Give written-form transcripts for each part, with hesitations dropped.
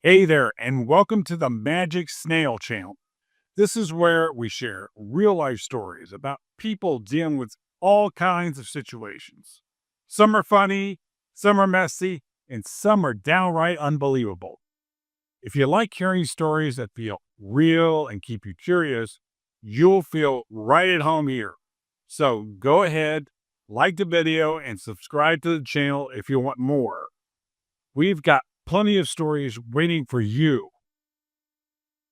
Hey there, and welcome to the Magic Snail channel. This is where we share real life stories about people dealing with all kinds of situations. Some are funny, some are messy, and some are downright unbelievable. If you like hearing stories that feel real and keep you curious, you'll feel right at home here. So go ahead, like the video, and subscribe to the channel if you want more. We've got plenty of stories waiting for you.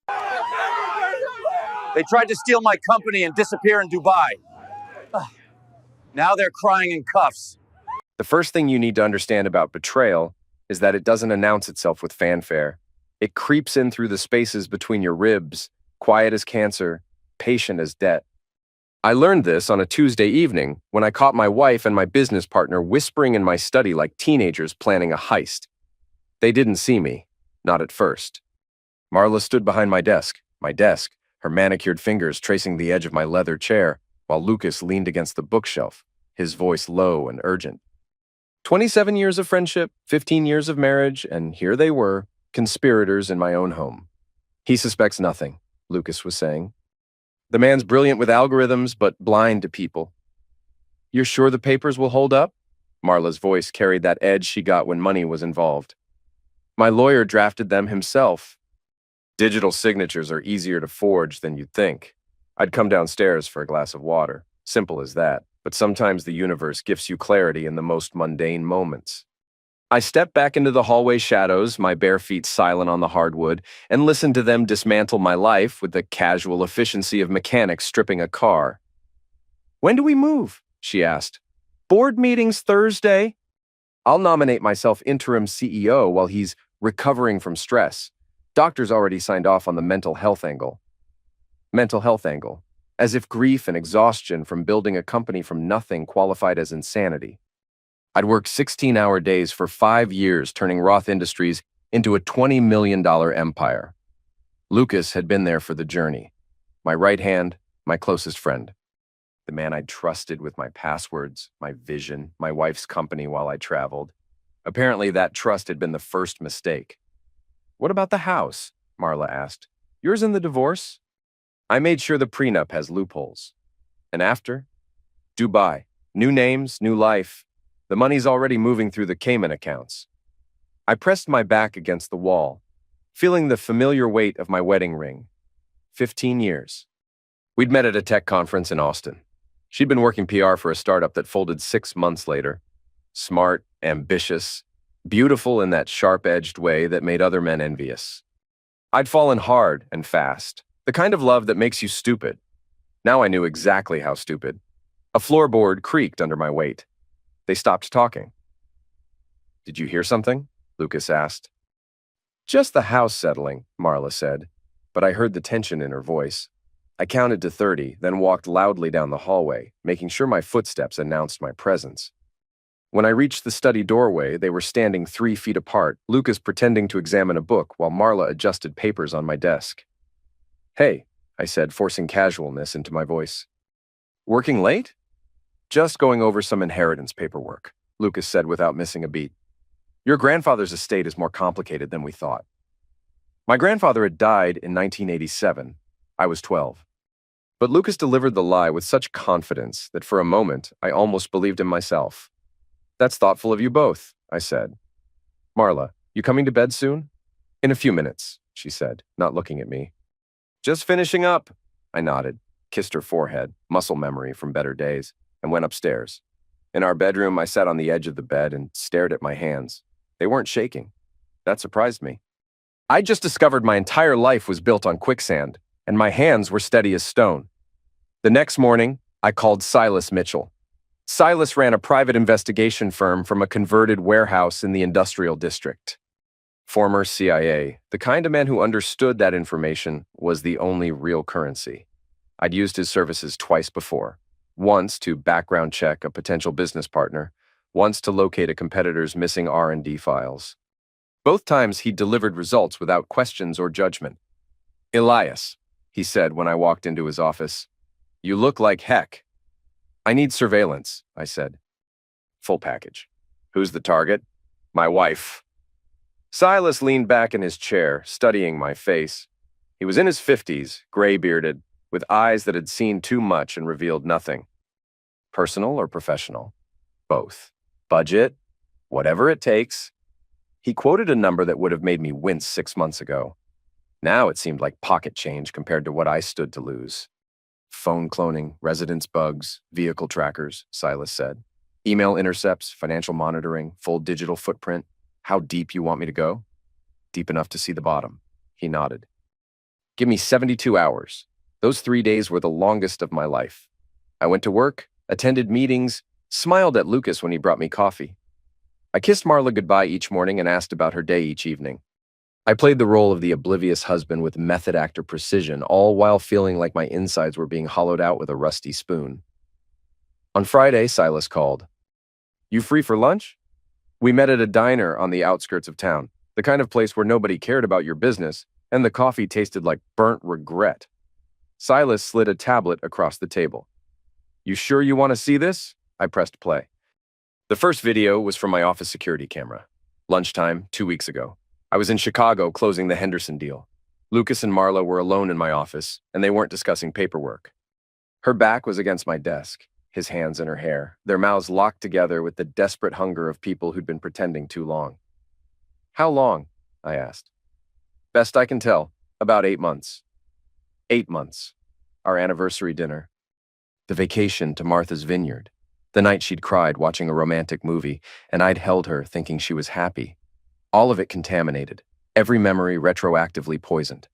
They tried to steal my company and disappear in Dubai. Now they're crying in cuffs. The first thing you need to understand about betrayal is that it doesn't announce itself with fanfare. It creeps in through the spaces between your ribs, quiet as cancer, patient as debt. I learned this on a Tuesday evening when I caught my wife and my business partner whispering in my study like teenagers planning a heist. They didn't see me, not at first. Marla stood behind my desk, her manicured fingers tracing the edge of my leather chair, while Lucas leaned against the bookshelf, his voice low and urgent. 27 years of friendship, 15 years of marriage, and here they were, conspirators in my own home. He suspects nothing, Lucas was saying. The man's brilliant with algorithms, but blind to people. You're sure the papers will hold up? Marla's voice carried that edge she got when money was involved. My lawyer drafted them himself. Digital signatures are easier to forge than you'd think. I'd come downstairs for a glass of water. Simple as that. But sometimes the universe gifts you clarity in the most mundane moments. I stepped back into the hallway shadows, my bare feet silent on the hardwood, and listened to them dismantle my life with the casual efficiency of mechanics stripping a car. When do we move? She asked. Board meetings Thursday? I'll nominate myself interim CEO while he's recovering from stress. Doctors already signed off on the mental health angle. Mental health angle. As if grief and exhaustion from building a company from nothing qualified as insanity. I'd worked 16-hour days for 5 years, turning Roth Industries into a $20 million empire. Lucas had been there for the journey. My right hand, my closest friend. The man I'd trusted with my passwords, my vision, my wife's company while I traveled. Apparently, that trust had been the first mistake. What about the house? Marla asked. Yours in the divorce? I made sure the prenup has loopholes. And after? Dubai. New names, new life. The money's already moving through the Cayman accounts. I pressed my back against the wall, feeling the familiar weight of my wedding ring. 15 years. We'd met at a tech conference in Austin. She'd been working PR for a startup that folded 6 months later. Smart, ambitious, beautiful in that sharp-edged way that made other men envious. I'd fallen hard and fast, the kind of love that makes you stupid. Now I knew exactly how stupid. A floorboard creaked under my weight. They stopped talking. Did you hear something? Lucas asked. Just the house settling, Marla said, but I heard the tension in her voice. I counted to 30, then walked loudly down the hallway, making sure my footsteps announced my presence. When I reached the study doorway, they were standing 3 feet apart, Lucas pretending to examine a book while Marla adjusted papers on my desk. Hey, I said, forcing casualness into my voice. Working late? Just going over some inheritance paperwork, Lucas said without missing a beat. Your grandfather's estate is more complicated than we thought. My grandfather had died in 1987. I was 12. But Lucas delivered the lie with such confidence that for a moment I almost believed him myself. That's thoughtful of you both, I said. Marla, you coming to bed soon? In a few minutes, she said, not looking at me. Just finishing up, I nodded, kissed her forehead, muscle memory from better days, and went upstairs. In our bedroom, I sat on the edge of the bed and stared at my hands. They weren't shaking. That surprised me. I just discovered my entire life was built on quicksand, and my hands were steady as stone. The next morning, I called Silas Mitchell. Silas ran a private investigation firm from a converted warehouse in the industrial district. Former CIA, the kind of man who understood that information was the only real currency. I'd used his services twice before. Once to background check a potential business partner, once to locate a competitor's missing R&D files. Both times he delivered results without questions or judgment. Elias, he said when I walked into his office, you look like heck. I need surveillance, I said. Full package. Who's the target? My wife. Silas leaned back in his chair, studying my face. He was in his 50s, gray-bearded, with eyes that had seen too much and revealed nothing. Personal or professional? Both. Budget? Whatever it takes. He quoted a number that would have made me wince 6 months ago. Now it seemed like pocket change compared to what I stood to lose. Phone cloning, residence bugs, vehicle trackers, Silas said. Email intercepts, financial monitoring, full digital footprint. How deep you want me to go? Deep enough to see the bottom. He nodded. Give me 72 hours. Those 3 days were the longest of my life. I went to work, attended meetings, smiled at Lucas when he brought me coffee. I kissed Marla goodbye each morning and asked about her day each evening. I played the role of the oblivious husband with method actor precision, all while feeling like my insides were being hollowed out with a rusty spoon. On Friday, Silas called. You free for lunch? We met at a diner on the outskirts of town, the kind of place where nobody cared about your business, and the coffee tasted like burnt regret. Silas slid a tablet across the table. You sure you want to see this? I pressed play. The first video was from my office security camera. Lunchtime, 2 weeks ago. I was in Chicago closing the Henderson deal. Lucas and Marla were alone in my office, and they weren't discussing paperwork. Her back was against my desk, his hands in her hair, their mouths locked together with the desperate hunger of people who'd been pretending too long. How long? I asked. Best I can tell, about 8 months. 8 months. Our anniversary dinner. The vacation to Martha's Vineyard. The night she'd cried watching a romantic movie, and I'd held her thinking she was happy. All of it contaminated, every memory retroactively poisoned.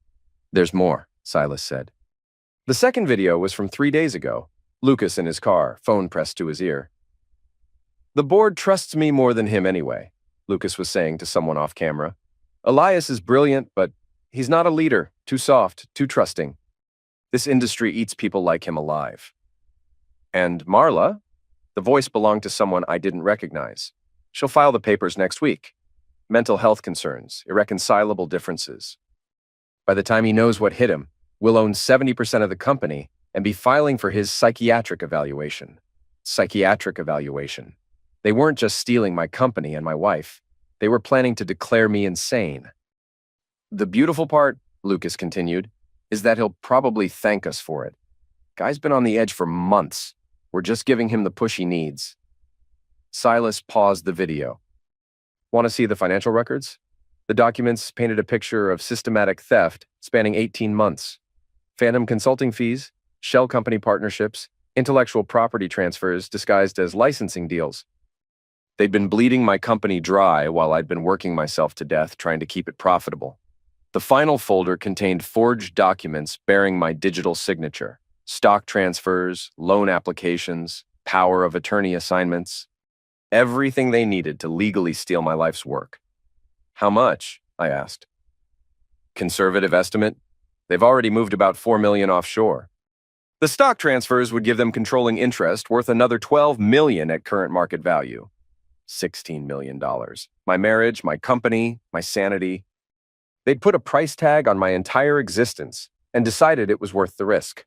There's more, Silas said. The second video was from 3 days ago. Lucas in his car, phone pressed to his ear. The board trusts me more than him anyway, Lucas was saying to someone off camera. Elias is brilliant, but he's not a leader, too soft, too trusting. This industry eats people like him alive. And Marla? The voice belonged to someone I didn't recognize. She'll file the papers next week. Mental health concerns, irreconcilable differences. By the time he knows what hit him, we'll own 70% of the company and be filing for his psychiatric evaluation. Psychiatric evaluation. They weren't just stealing my company and my wife. They were planning to declare me insane. The beautiful part, Lucas continued, is that he'll probably thank us for it. Guy's been on the edge for months. We're just giving him the push he needs. Silas paused the video. Want to see the financial records? The documents painted a picture of systematic theft spanning 18 months. Phantom consulting fees, shell company partnerships, intellectual property transfers disguised as licensing deals. They'd been bleeding my company dry while I'd been working myself to death trying to keep it profitable. The final folder contained forged documents bearing my digital signature, stock transfers, loan applications, power of attorney assignments. Everything they needed to legally steal my life's work. How much? I asked. Conservative estimate? They've already moved about $4 million offshore. The stock transfers would give them controlling interest worth another $12 million at current market value. $16 million. My marriage, my company, my sanity. They'd put a price tag on my entire existence and decided it was worth the risk.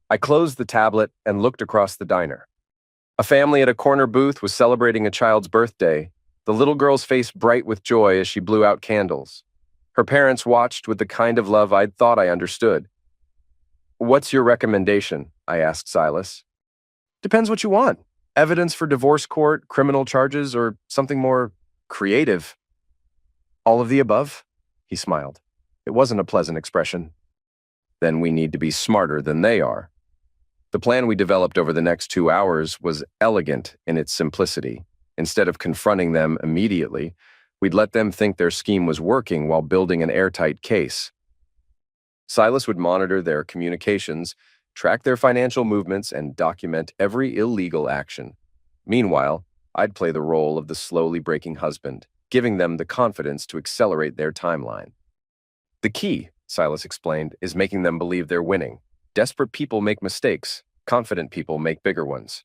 I closed the tablet and looked across the diner. A family at a corner booth was celebrating a child's birthday, the little girl's face bright with joy as she blew out candles. Her parents watched with the kind of love I'd thought I understood. What's your recommendation? I asked Silas. Depends what you want. Evidence for divorce court, criminal charges, or something more creative. All of the above? He smiled. It wasn't a pleasant expression. Then we need to be smarter than they are. The plan we developed over the next 2 hours was elegant in its simplicity. Instead of confronting them immediately, we'd let them think their scheme was working while building an airtight case. Silas would monitor their communications, track their financial movements, and document every illegal action. Meanwhile, I'd play the role of the slowly breaking husband, giving them the confidence to accelerate their timeline. The key, Silas explained, is making them believe they're winning. Desperate people make mistakes. Confident people make bigger ones.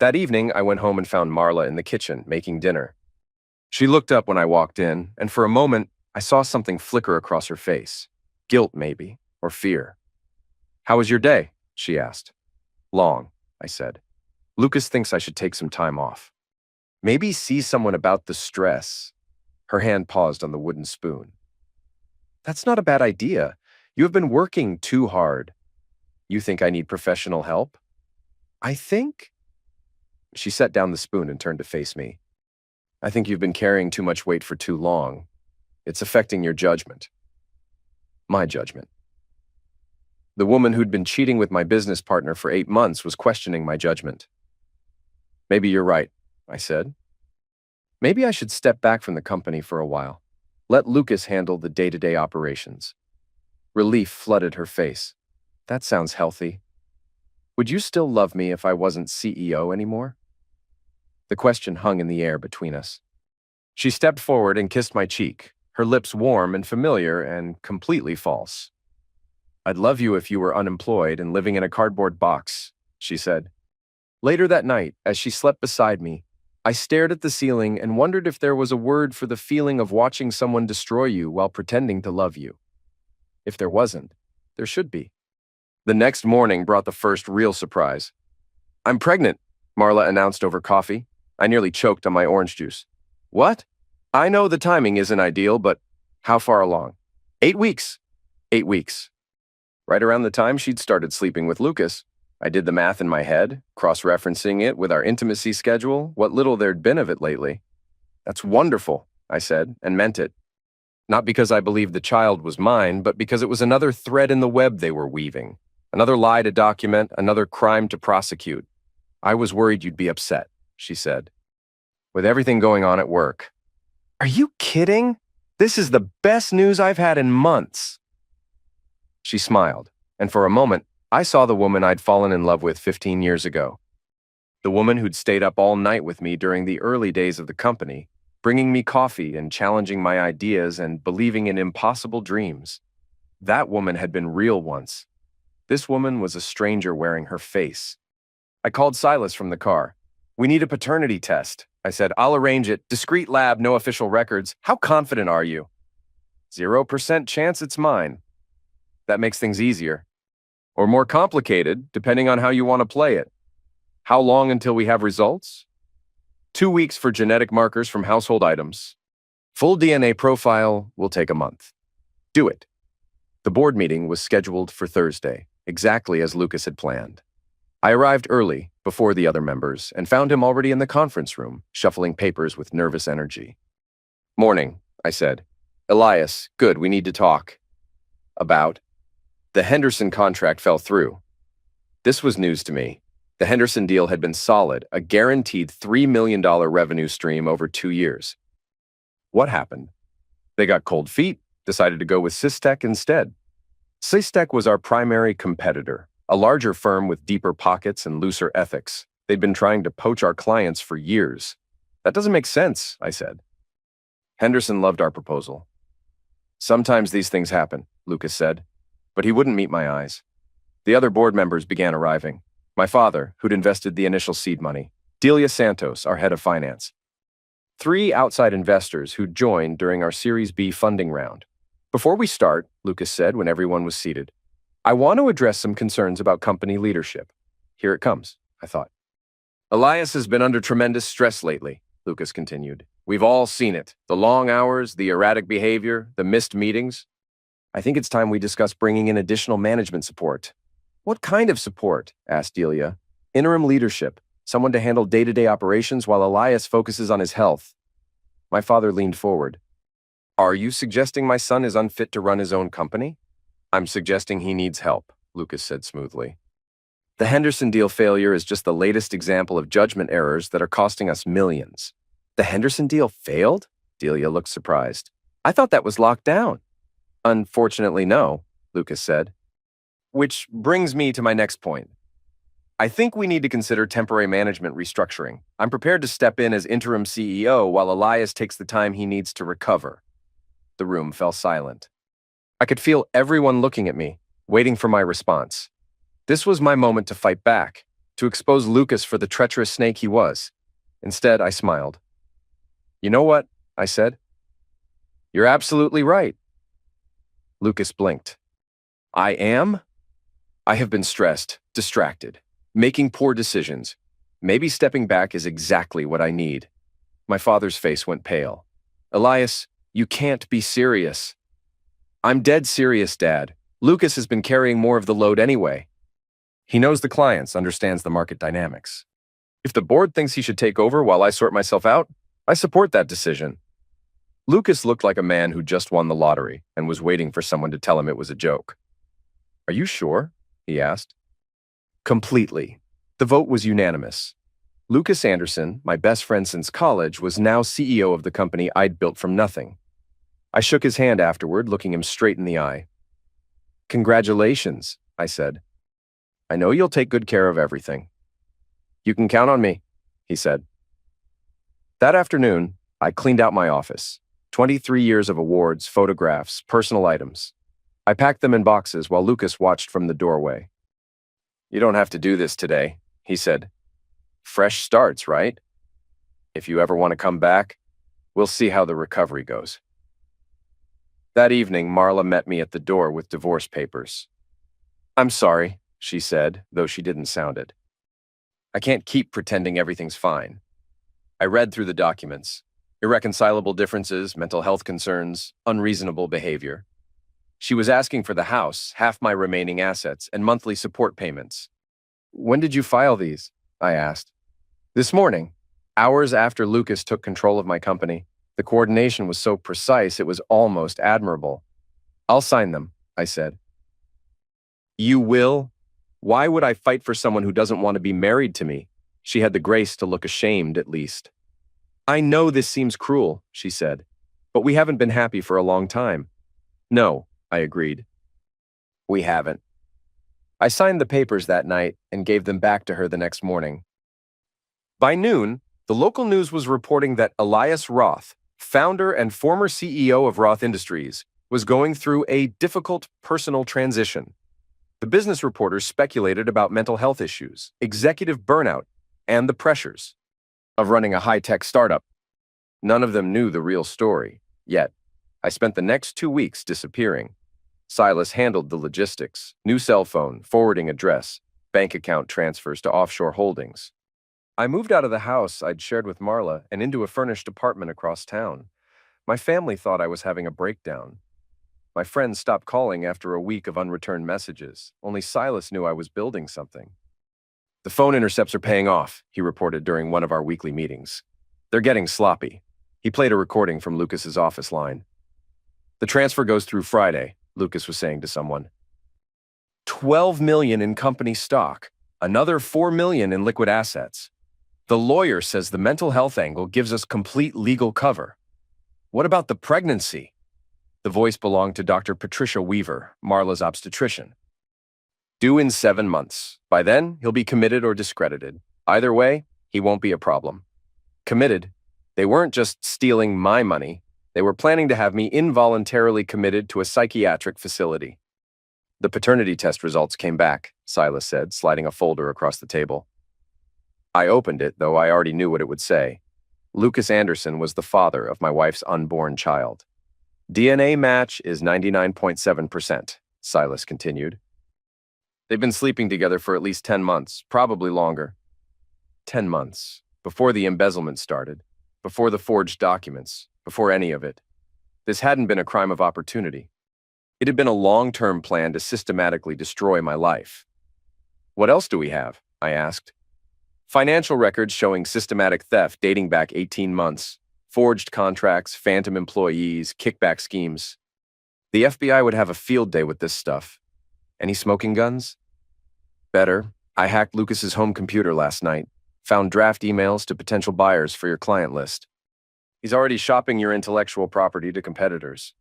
That evening, I went home and found Marla in the kitchen, making dinner. She looked up when I walked in, and for a moment, I saw something flicker across her face. Guilt, maybe, or fear. How was your day? She asked. Long, I said. Lucas thinks I should take some time off. Maybe see someone about the stress. Her hand paused on the wooden spoon. That's not a bad idea. You have been working too hard. You think I need professional help? I think. She set down the spoon and turned to face me. I think you've been carrying too much weight for too long. It's affecting your judgment. My judgment. The woman who'd been cheating with my business partner for 8 months was questioning my judgment. Maybe you're right, I said. Maybe I should step back from the company for a while. Let Lucas handle the day-to-day operations. Relief flooded her face. That sounds healthy. Would you still love me if I wasn't CEO anymore? The question hung in the air between us. She stepped forward and kissed my cheek, her lips warm and familiar and completely false. I'd love you if you were unemployed and living in a cardboard box, she said. Later that night, as she slept beside me, I stared at the ceiling and wondered if there was a word for the feeling of watching someone destroy you while pretending to love you. If there wasn't, there should be. The next morning brought the first real surprise. I'm pregnant, Marla announced over coffee. I nearly choked on my orange juice. What? I know the timing isn't ideal, but how far along? 8 weeks. 8 weeks. Right around the time she'd started sleeping with Lucas. I did the math in my head, cross-referencing it with our intimacy schedule, what little there'd been of it lately. That's wonderful, I said, and meant it. Not because I believed the child was mine, but because it was another thread in the web they were weaving. Another lie to document, another crime to prosecute. I was worried you'd be upset, she said. With everything going on at work. Are you kidding? This is the best news I've had in months. She smiled, and for a moment, I saw the woman I'd fallen in love with 15 years ago. The woman who'd stayed up all night with me during the early days of the company, bringing me coffee and challenging my ideas and believing in impossible dreams. That woman had been real once. This woman was a stranger wearing her face. I called Silas from the car. We need a paternity test. I said, I'll arrange it. Discreet lab, no official records. How confident are you? 0% chance it's mine. That makes things easier. Or more complicated, depending on how you want to play it. How long until we have results? 2 weeks for genetic markers from household items. Full DNA profile will take a month. Do it. The board meeting was scheduled for Thursday, exactly as Lucas had planned. I arrived early, before the other members, and found him already in the conference room, shuffling papers with nervous energy. Morning, I said. Elias, good, we need to talk. About? The Henderson contract fell through. This was news to me. The Henderson deal had been solid, a guaranteed $3 million revenue stream over 2 years. What happened? They got cold feet, decided to go with Systech instead. Systech was our primary competitor, a larger firm with deeper pockets and looser ethics. They'd been trying to poach our clients for years. That doesn't make sense, I said. Henderson loved our proposal. Sometimes these things happen, Lucas said, but he wouldn't meet my eyes. The other board members began arriving. My father, who'd invested the initial seed money, Delia Santos, our head of finance. 3 outside investors who'd joined during our Series B funding round. Before we start, Lucas said when everyone was seated, I want to address some concerns about company leadership. Here it comes, I thought. Elias has been under tremendous stress lately, Lucas continued. We've all seen it. The long hours, the erratic behavior, the missed meetings. I think it's time we discuss bringing in additional management support. What kind of support? Asked Delia. Interim leadership, someone to handle day-to-day operations while Elias focuses on his health. My father leaned forward. Are you suggesting my son is unfit to run his own company? I'm suggesting he needs help, Lucas said smoothly. The Henderson deal failure is just the latest example of judgment errors that are costing us millions. The Henderson deal failed? Delia looked surprised. I thought that was locked down. Unfortunately, no, Lucas said. Which brings me to my next point. I think we need to consider temporary management restructuring. I'm prepared to step in as interim CEO while Elias takes the time he needs to recover. The room fell silent. I could feel everyone looking at me, waiting for my response. This was my moment to fight back, to expose Lucas for the treacherous snake he was. Instead, I smiled. You know what? I said. You're absolutely right. Lucas blinked. I am? I have been stressed, distracted, making poor decisions. Maybe stepping back is exactly what I need. My father's face went pale. Elias, you can't be serious. I'm dead serious, Dad. Lucas has been carrying more of the load anyway. He knows the clients, understands the market dynamics. If the board thinks he should take over while I sort myself out, I support that decision. Lucas looked like a man who just won the lottery and was waiting for someone to tell him it was a joke. Are you sure? He asked. Completely. The vote was unanimous. Lucas Anderson, my best friend since college, was now CEO of the company I'd built from nothing. I shook his hand afterward, looking him straight in the eye. Congratulations, I said. I know you'll take good care of everything. You can count on me, he said. That afternoon, I cleaned out my office. 23 years of awards, photographs, personal items. I packed them in boxes while Lucas watched from the doorway. You don't have to do this today, he said. Fresh starts, right? If you ever want to come back, we'll see how the recovery goes. That evening, Marla met me at the door with divorce papers. I'm sorry, she said, though she didn't sound it. I can't keep pretending everything's fine. I read through the documents. Irreconcilable differences, mental health concerns, unreasonable behavior. She was asking for the house, half my remaining assets, and monthly support payments. When did you file these? I asked. This morning, hours after Lucas took control of my company. The coordination was so precise it was almost admirable. I'll sign them, I said. You will? Why would I fight for someone who doesn't want to be married to me? She had the grace to look ashamed, at least. I know this seems cruel, she said, but we haven't been happy for a long time. No, I agreed. We haven't. I signed the papers that night and gave them back to her the next morning. By noon, the local news was reporting that Elias Roth, founder and former CEO of Roth Industries, was going through a difficult personal transition. The business reporters speculated about mental health issues, executive burnout, and the pressures of running a high-tech startup. None of them knew the real story, yet I spent the next 2 weeks disappearing. Silas handled the logistics, new cell phone, forwarding address, bank account transfers to offshore holdings. I moved out of the house I'd shared with Marla and into a furnished apartment across town. My family thought I was having a breakdown. My friends stopped calling after a week of unreturned messages. Only Silas knew I was building something. The phone intercepts are paying off, he reported during one of our weekly meetings. They're getting sloppy. He played a recording from Lucas's office line. The transfer goes through Friday, Lucas was saying to someone. 12 million in company stock, another 4 million in liquid assets. The lawyer says the mental health angle gives us complete legal cover. What about the pregnancy? The voice belonged to Dr. Patricia Weaver, Marla's obstetrician. Due in 7 months. By then, he'll be committed or discredited. Either way, he won't be a problem. Committed. They weren't just stealing my money. They were planning to have me involuntarily committed to a psychiatric facility. The paternity test results came back, Silas said, sliding a folder across the table. I opened it, though I already knew what it would say. Lucas Anderson was the father of my wife's unborn child. DNA match is 99.7%, Silas continued. They've been sleeping together for at least 10 months, probably longer. 10 months, before the embezzlement started, before the forged documents, before any of it. This hadn't been a crime of opportunity. It had been a long-term plan to systematically destroy my life. What else do we have? I asked. Financial records showing systematic theft dating back 18 months, forged contracts, phantom employees, kickback schemes. The FBI would have a field day with this stuff. Any smoking guns? Better, I hacked Lucas's home computer last night, found draft emails to potential buyers for your client list. He's already shopping your intellectual property to competitors.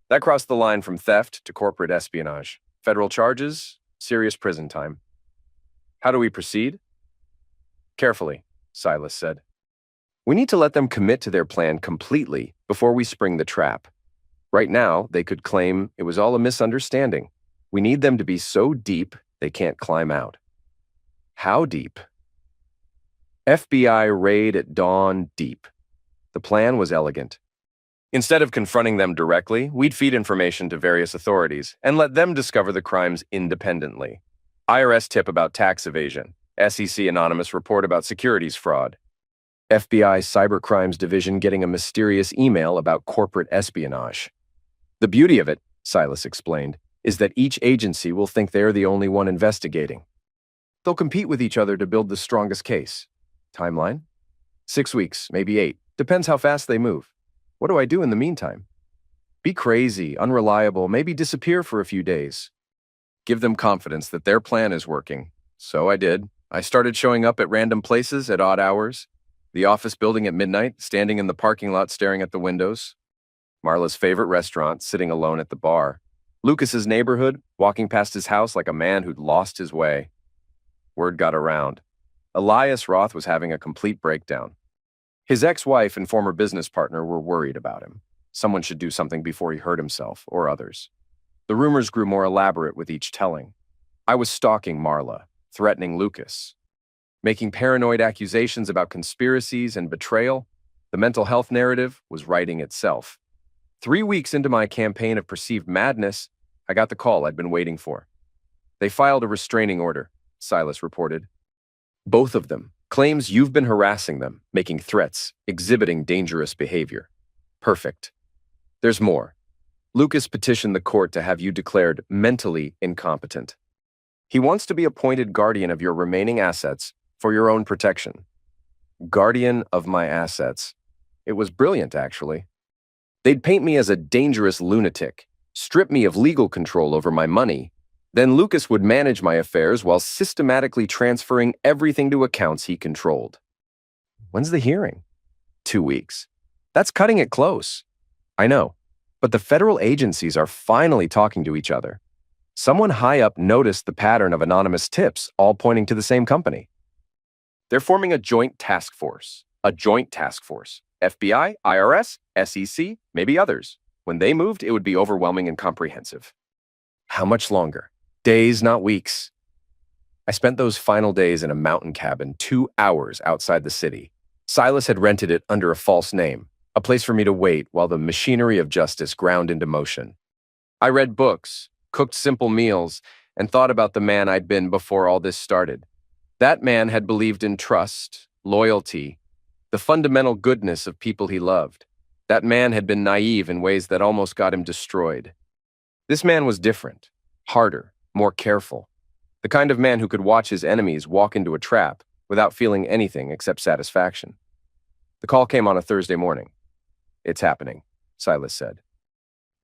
That crossed the line from theft to corporate espionage. Federal charges, serious prison time. How do we proceed? Carefully, Silas said. We need to let them commit to their plan completely before we spring the trap. Right now, they could claim it was all a misunderstanding. We need them to be so deep they can't climb out. How deep? FBI raid at dawn deep. The plan was elegant. Instead of confronting them directly, we'd feed information to various authorities and let them discover the crimes independently. IRS tip about tax evasion, SEC anonymous report about securities fraud. FBI Cybercrimes Division getting a mysterious email about corporate espionage. The beauty of it, Silas explained, is that each agency will think they're the only one investigating. They'll compete with each other to build the strongest case. Timeline? 6 weeks, maybe 8. Depends how fast they move. What do I do in the meantime? Be crazy, unreliable, maybe disappear for a few days. Give them confidence that their plan is working. So I did. I started showing up at random places at odd hours. The office building at midnight, standing in the parking lot staring at the windows. Marla's favorite restaurant, sitting alone at the bar. Lucas's neighborhood, walking past his house like a man who'd lost his way. Word got around. Elias Roth was having a complete breakdown. His ex-wife and former business partner were worried about him. Someone should do something before he hurt himself or others. The rumors grew more elaborate with each telling. I was stalking Marla, threatening Lucas, making paranoid accusations about conspiracies and betrayal. The mental health narrative was writing itself. 3 weeks into my campaign of perceived madness, I got the call I'd been waiting for. They filed a restraining order, Silas reported. Both of them. Claims you've been harassing them, making threats, exhibiting dangerous behavior. Perfect. There's more. Lucas petitioned the court to have you declared mentally incompetent. He wants to be appointed guardian of your remaining assets for your own protection. Guardian of my assets. It was brilliant, actually. They'd paint me as a dangerous lunatic, strip me of legal control over my money. Then Lucas would manage my affairs while systematically transferring everything to accounts he controlled. When's the hearing? 2 weeks. That's cutting it close. I know, but the federal agencies are finally talking to each other. Someone high up noticed the pattern of anonymous tips, all pointing to the same company. They're forming a joint task force. FBI, IRS, SEC, maybe others. When they moved, it would be overwhelming and comprehensive. How much longer? Days, not weeks. I spent those final days in a mountain cabin 2 hours outside the city. Silas had rented it under a false name, a place for me to wait while the machinery of justice ground into motion. I read books, cooked simple meals, and thought about the man I'd been before all this started. That man had believed in trust, loyalty, the fundamental goodness of people he loved. That man had been naive in ways that almost got him destroyed. This man was different, harder, more careful. The kind of man who could watch his enemies walk into a trap without feeling anything except satisfaction. The call came on a Thursday morning. It's happening, Silas said.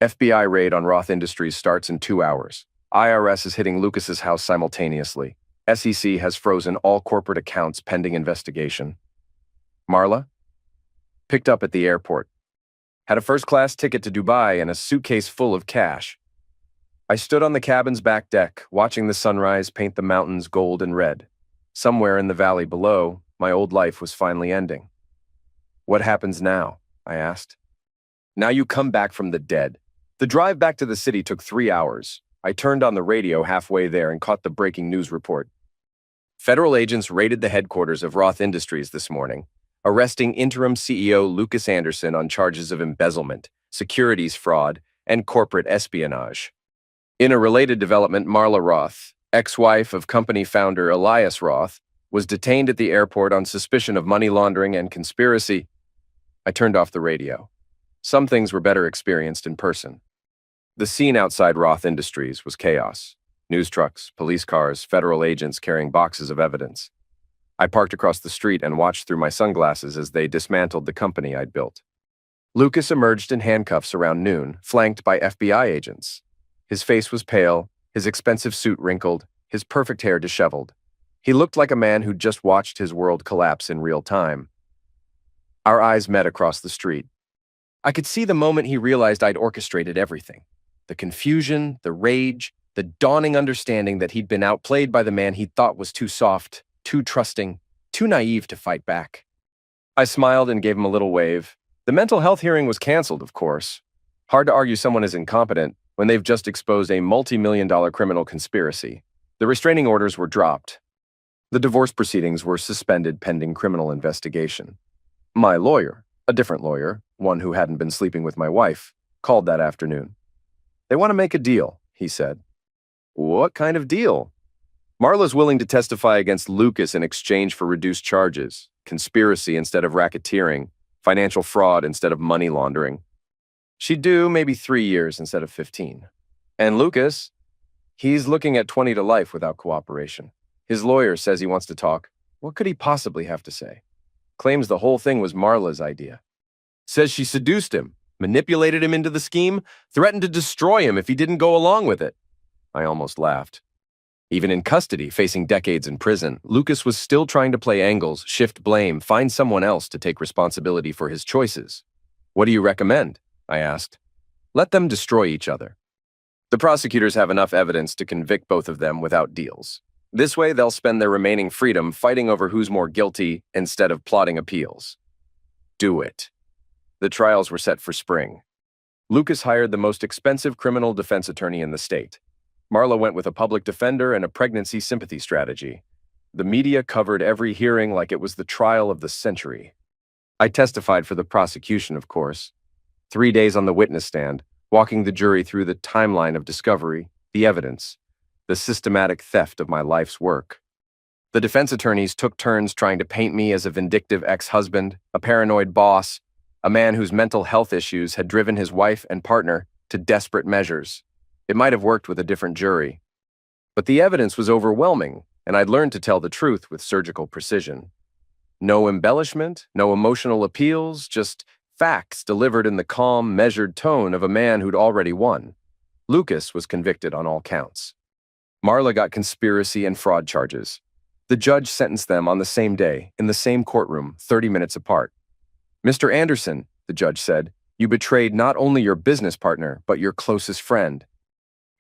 FBI raid on Roth Industries starts in 2 hours. IRS is hitting Lucas's house simultaneously. SEC has frozen all corporate accounts pending investigation. Marla? Picked up at the airport. Had a first-class ticket to Dubai and a suitcase full of cash. I stood on the cabin's back deck, watching the sunrise paint the mountains gold and red. Somewhere in the valley below, my old life was finally ending. What happens now? I asked. Now you come back from the dead. The drive back to the city took 3 hours. I turned on the radio halfway there and caught the breaking news report. Federal agents raided the headquarters of Roth Industries this morning, arresting interim CEO Lucas Anderson on charges of embezzlement, securities fraud, and corporate espionage. In a related development, Marla Roth, ex-wife of company founder Elias Roth, was detained at the airport on suspicion of money laundering and conspiracy. I turned off the radio. Some things were better experienced in person. The scene outside Roth Industries was chaos. News trucks, police cars, federal agents carrying boxes of evidence. I parked across the street and watched through my sunglasses as they dismantled the company I'd built. Lucas emerged in handcuffs around noon, flanked by FBI agents. His face was pale, his expensive suit wrinkled, his perfect hair disheveled. He looked like a man who'd just watched his world collapse in real time. Our eyes met across the street. I could see the moment he realized I'd orchestrated everything. The confusion, the rage, the dawning understanding that he'd been outplayed by the man he thought was too soft, too trusting, too naive to fight back. I smiled and gave him a little wave. The mental health hearing was canceled, of course. Hard to argue someone is incompetent when they've just exposed a multi-million-dollar criminal conspiracy. The restraining orders were dropped. The divorce proceedings were suspended pending criminal investigation. My lawyer, a different lawyer, one who hadn't been sleeping with my wife, called that afternoon. They want to make a deal, he said. What kind of deal? Marla's willing to testify against Lucas in exchange for reduced charges. conspiracy instead of racketeering, financial fraud instead of money laundering. She'd do maybe 3 years instead of 15. And Lucas, he's looking at 20 to life without cooperation. His lawyer says he wants to talk. What could he possibly have to say? Claims the whole thing was Marla's idea. Says she seduced him, manipulated him into the scheme, threatened to destroy him if he didn't go along with it. I almost laughed. Even in custody, facing decades in prison, Lucas was still trying to play angles, shift blame, find someone else to take responsibility for his choices. What do you recommend? I asked. Let them destroy each other. The prosecutors have enough evidence to convict both of them without deals. This way, they'll spend their remaining freedom fighting over who's more guilty instead of plotting appeals. Do it. The trials were set for spring. Lucas hired the most expensive criminal defense attorney in the state. Marla went with a public defender and a pregnancy sympathy strategy. The media covered every hearing like it was the trial of the century. I testified for the prosecution, of course. 3 days on the witness stand, walking the jury through the timeline of discovery, the evidence, the systematic theft of my life's work. The defense attorneys took turns trying to paint me as a vindictive ex-husband, a paranoid boss, a man whose mental health issues had driven his wife and partner to desperate measures. It might have worked with a different jury. But the evidence was overwhelming, and I'd learned to tell the truth with surgical precision. No embellishment, no emotional appeals, just facts delivered in the calm, measured tone of a man who'd already won. Lucas was convicted on all counts. Marla got conspiracy and fraud charges. The judge sentenced them on the same day, in the same courtroom, 30 minutes apart. Mr. Anderson, the judge said, you betrayed not only your business partner, but your closest friend.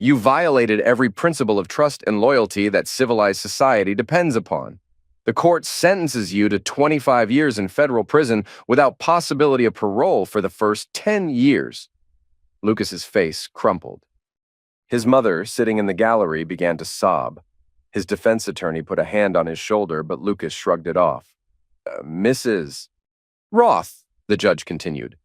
You violated every principle of trust and loyalty that civilized society depends upon. The court sentences you to 25 years in federal prison without possibility of parole for the first 10 years. Lucas's face crumpled. His mother, sitting in the gallery, began to sob. His defense attorney put a hand on his shoulder, but Lucas shrugged it off. Mrs. Roth, the judge continued,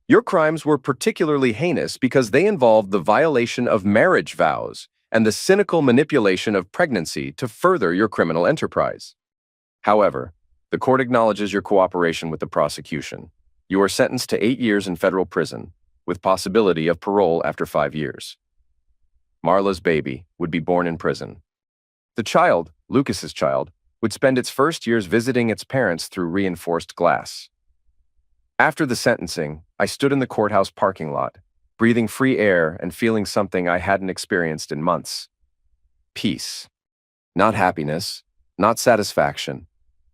your crimes were particularly heinous because they involved the violation of marriage vows and the cynical manipulation of pregnancy to further your criminal enterprise. However, the court acknowledges your cooperation with the prosecution. You are sentenced to 8 years in federal prison, with possibility of parole after 5 years. Marla's baby would be born in prison. The child, Lucas's child, would spend its first years visiting its parents through reinforced glass. After the sentencing, I stood in the courthouse parking lot, breathing free air and feeling something I hadn't experienced in months. Peace. Not happiness, not satisfaction,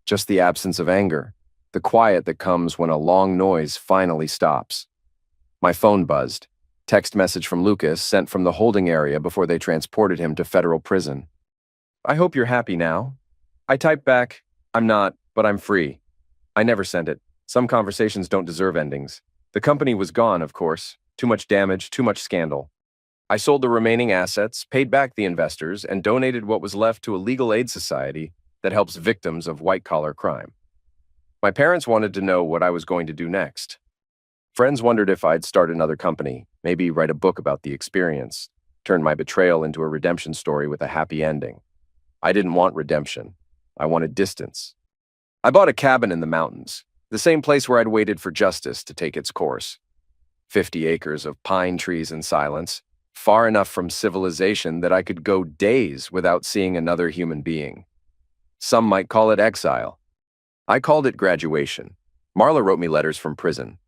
just the absence of anger, the quiet that comes when a long noise finally stops. My phone buzzed. Text message from Lucas sent from the holding area before they transported him to federal prison. I hope you're happy now. I typed back, I'm not, but I'm free. I never sent it. Some conversations don't deserve endings. The company was gone, of course. Too much damage, too much scandal. I sold the remaining assets, paid back the investors, and donated what was left to a legal aid society that helps victims of white-collar crime. My parents wanted to know what I was going to do next. Friends wondered if I'd start another company, maybe write a book about the experience, turn my betrayal into a redemption story with a happy ending. I didn't want redemption. I wanted distance. I bought a cabin in the mountains, the same place where I'd waited for justice to take its course. 50 acres of pine trees and silence, far enough from civilization that I could go days without seeing another human being. Some might call it exile. I called it graduation. Marla wrote me letters from prison.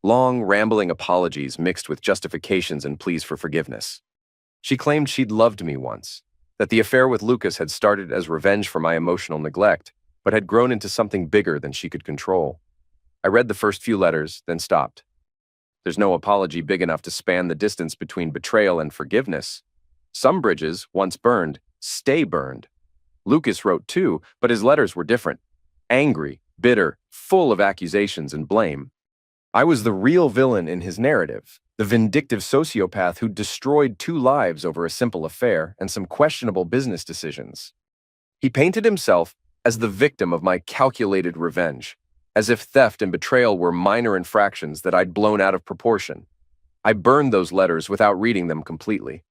Long, rambling apologies mixed with justifications and pleas for forgiveness. She claimed she'd loved me once, that the affair with Lucas had started as revenge for my emotional neglect, but had grown into something bigger than she could control. I read the first few letters, then stopped. There's no apology big enough to span the distance between betrayal and forgiveness. Some bridges, once burned, stay burned. Lucas wrote too, but his letters were different. Angry, bitter, full of accusations and blame. I was the real villain in his narrative, the vindictive sociopath who destroyed 2 lives over a simple affair and some questionable business decisions. He painted himself as the victim of my calculated revenge, as if theft and betrayal were minor infractions that I'd blown out of proportion. I burned those letters without reading them completely.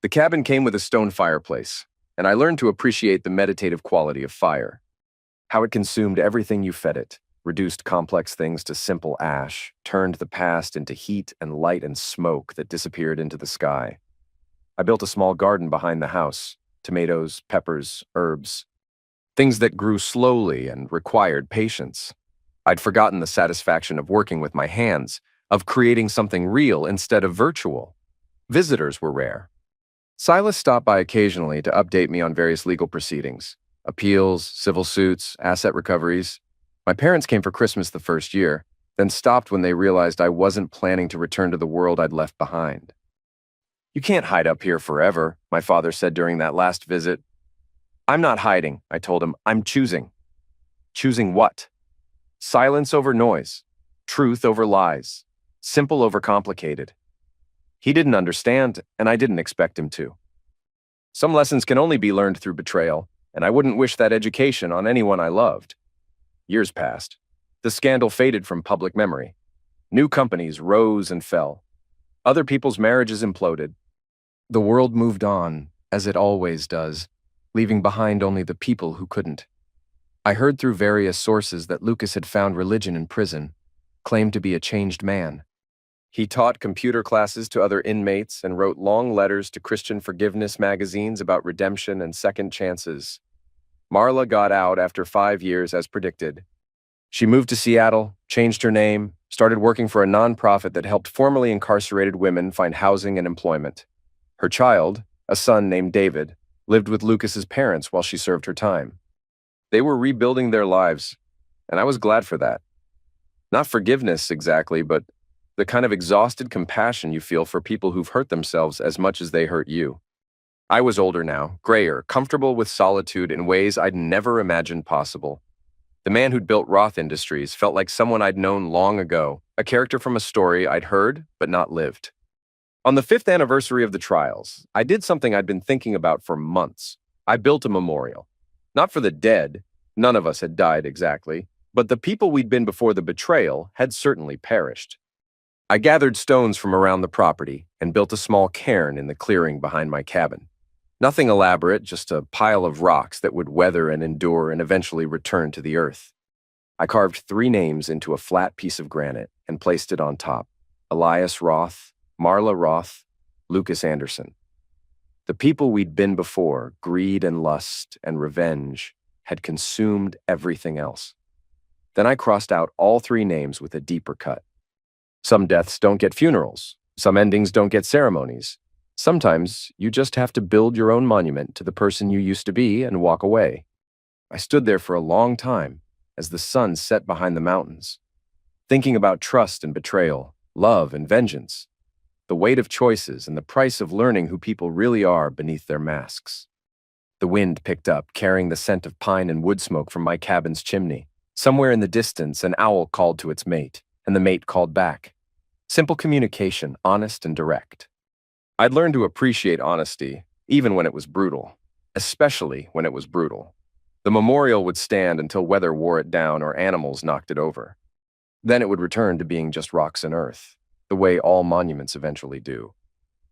The cabin came with a stone fireplace, and I learned to appreciate the meditative quality of fire. how it consumed everything you fed it, reduced complex things to simple ash, turned the past into heat and light and smoke that disappeared into the sky. I built a small garden behind the house, tomatoes, peppers, herbs, things that grew slowly and required patience. I'd forgotten the satisfaction of working with my hands, of creating something real instead of virtual. Visitors were rare. Silas stopped by occasionally to update me on various legal proceedings, appeals, civil suits, asset recoveries. My parents came for Christmas the first year, then stopped when they realized I wasn't planning to return to the world I'd left behind. "You can't hide up here forever," my father said during that last visit. "I'm not hiding," I told him. "I'm choosing." Choosing what? Silence over noise, truth over lies, simple over complicated. He didn't understand, and I didn't expect him to. Some lessons can only be learned through betrayal, and I wouldn't wish that education on anyone I loved. Years passed. The scandal faded from public memory. New companies rose and fell. Other people's marriages imploded. The world moved on, as it always does, leaving behind only the people who couldn't. I heard through various sources that Lucas had found religion in prison, claimed to be a changed man. He taught computer classes to other inmates and wrote long letters to Christian forgiveness magazines about redemption and second chances. Marla got out after 5 years as predicted. She moved to Seattle, changed her name, started working for a nonprofit that helped formerly incarcerated women find housing and employment. Her child, a son named David, lived with Lucas's parents while she served her time. They were rebuilding their lives, and I was glad for that. Not forgiveness exactly, but the kind of exhausted compassion you feel for people who've hurt themselves as much as they hurt you. I was older now, grayer, comfortable with solitude in ways I'd never imagined possible. The man who'd built Roth Industries felt like someone I'd known long ago, a character from a story I'd heard but not lived. On the 5th anniversary of the trials, I did something I'd been thinking about for months. I built a memorial. Not for the dead, none of us had died exactly, but the people we'd been before the betrayal had certainly perished. I gathered stones from around the property and built a small cairn in the clearing behind my cabin. Nothing elaborate, just a pile of rocks that would weather and endure and eventually return to the earth. I carved 3 names into a flat piece of granite and placed it on top: Elias Roth, Marla Roth, Lucas Anderson. The people we'd been before, greed and lust and revenge, had consumed everything else. Then I crossed out all 3 names with a deeper cut. Some deaths don't get funerals. Some endings don't get ceremonies. Sometimes you just have to build your own monument to the person you used to be and walk away. I stood there for a long time as the sun set behind the mountains, thinking about trust and betrayal, love and vengeance, the weight of choices and the price of learning who people really are beneath their masks. The wind picked up, carrying the scent of pine and wood smoke from my cabin's chimney. Somewhere in the distance, an owl called to its mate, and the mate called back. Simple communication, honest and direct. I'd learned to appreciate honesty, even when it was brutal, especially when it was brutal. The memorial would stand until weather wore it down or animals knocked it over. Then it would return to being just rocks and earth, the way all monuments eventually do.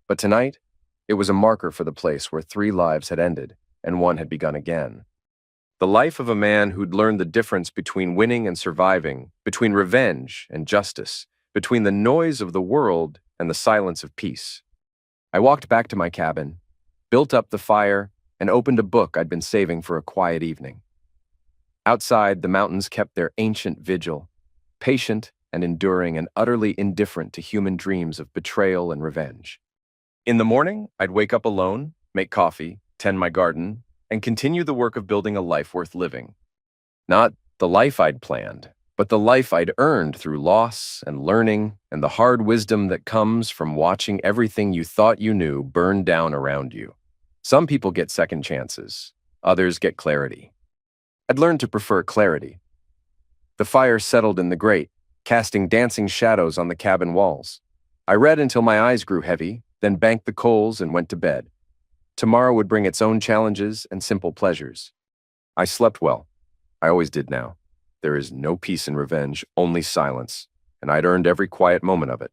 But tonight, it was a marker for the place where 3 lives had ended and 1 had begun again. The life of a man who'd learned the difference between winning and surviving, between revenge and justice, between the noise of the world and the silence of peace. I walked back to my cabin, built up the fire, and opened a book I'd been saving for a quiet evening. Outside, the mountains kept their ancient vigil, patient and enduring and utterly indifferent to human dreams of betrayal and revenge. In the morning, I'd wake up alone, make coffee, tend my garden, and continue the work of building a life worth living. Not the life I'd planned, but the life I'd earned through loss and learning and the hard wisdom that comes from watching everything you thought you knew burn down around you. Some people get second chances, others get clarity. I'd learned to prefer clarity. The fire settled in the grate, casting dancing shadows on the cabin walls. I read until my eyes grew heavy, then banked the coals and went to bed. Tomorrow would bring its own challenges and simple pleasures. I slept well. I always did now. There is no peace in revenge, only silence, and I'd earned every quiet moment of it.